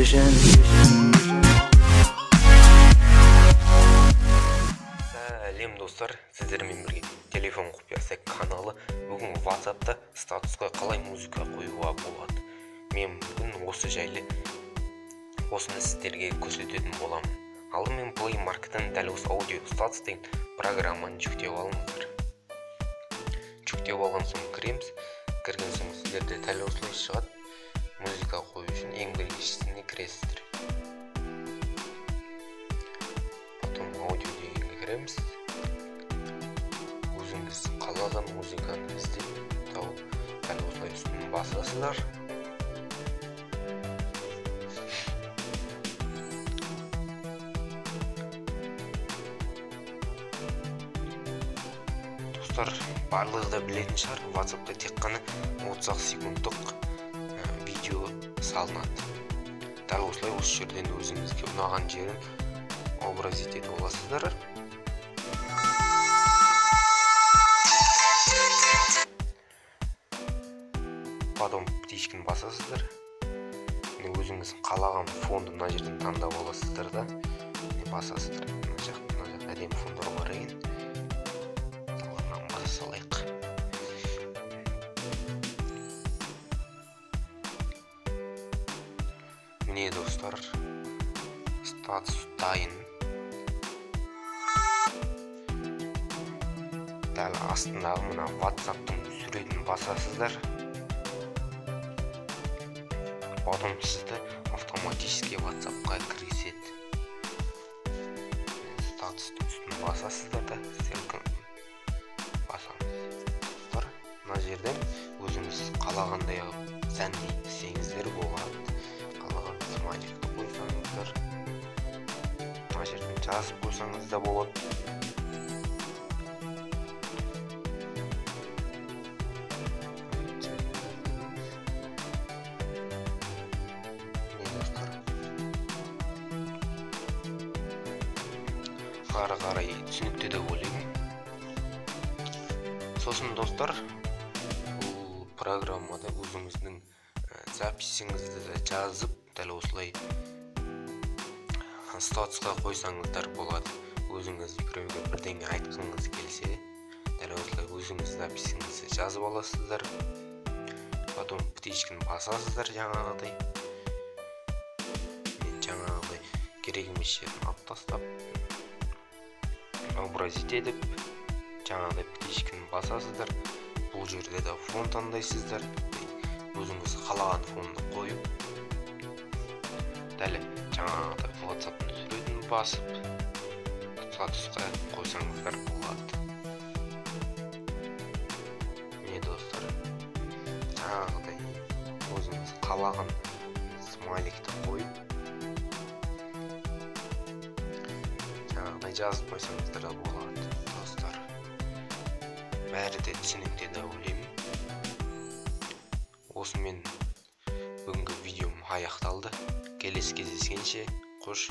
Сәлем достар, сіздермен бірге телефон құпиясы каналы. Бүгін WhatsApp'та статусқа қалай музыка қоюға болады. Мен бүгін осы жайлы осыны сіздерге көрсететін боламын. Алдымен Play Market'тан дәл осы аудио статус деген программаны жүктеп алыңыздар. Жүктеп алған соң кіреміз. Кірген соң сіздерде дәл осылай шығады. Музыка қою үшін ең біріншісіне кіресіздер. Потом аудио дегенге кіреміз. Өзіңіз қалаған музыканы іздеп тауып дәл осылай үстін басасыздар. Достар, барлығы да білетін шығар, WhatsApp'та тек қана 30 секундтық видео салынады. Дәл осылай осы жерден өзіңізге ұнаған жерін образ етеді боласыздар. Потом птичканы басасыздар. Өзіңіз қалаған фонды мына жерден таңдап аласыздар да басасыздар. Мына жақта әдемі фондар бар екен. Салайық. Міне достар, статус дайын. Дәл астындағы мына WhatsApp'тың суретін басасыздар. Потом сізді автоматически WhatsApp'қа кіргізеді. Статустың үстін басасыздар да мына жерден өзіңіз қалағандай сәндесеңіздер болады. Қалаған смайликті қойсаңыздар, мына жерден жазып қойсаңыз да болады. Ары қарай түсінікті деп ойлаймын. Сосын достар, бұл программада өзіңіздің записіңізді жазып, дәл осылай статусқа қойсаңыздар болады. Өзіңіз біреуге бірдеңе айтқыңыз келсе, дәл осылай өзіңіз записіңізді жазып аласыздар. Потом птичканы басасыздар жаңағыдай. Мен жаңағыдай керек емес жерін алып тастап, образ етіп, жаңағыдай птичканы басасыздар. Бұл жерде де фон таңдайсыздар. Өзіңіз қалаған фонды қойып, дәл жаңағыдай WhatsApp'тың суретін басып, статусқа қойсаңыздар болады. Міне достар, жаңағыдай өзіңіз қалаған смайликті қойып, жаңағыдай жазып қойсаңыздар болады. Достар, бәрі де түсінікті деп ойлаймын. Осымен бүгінгі видеом аяқталды. Келесі кездескенше, қош.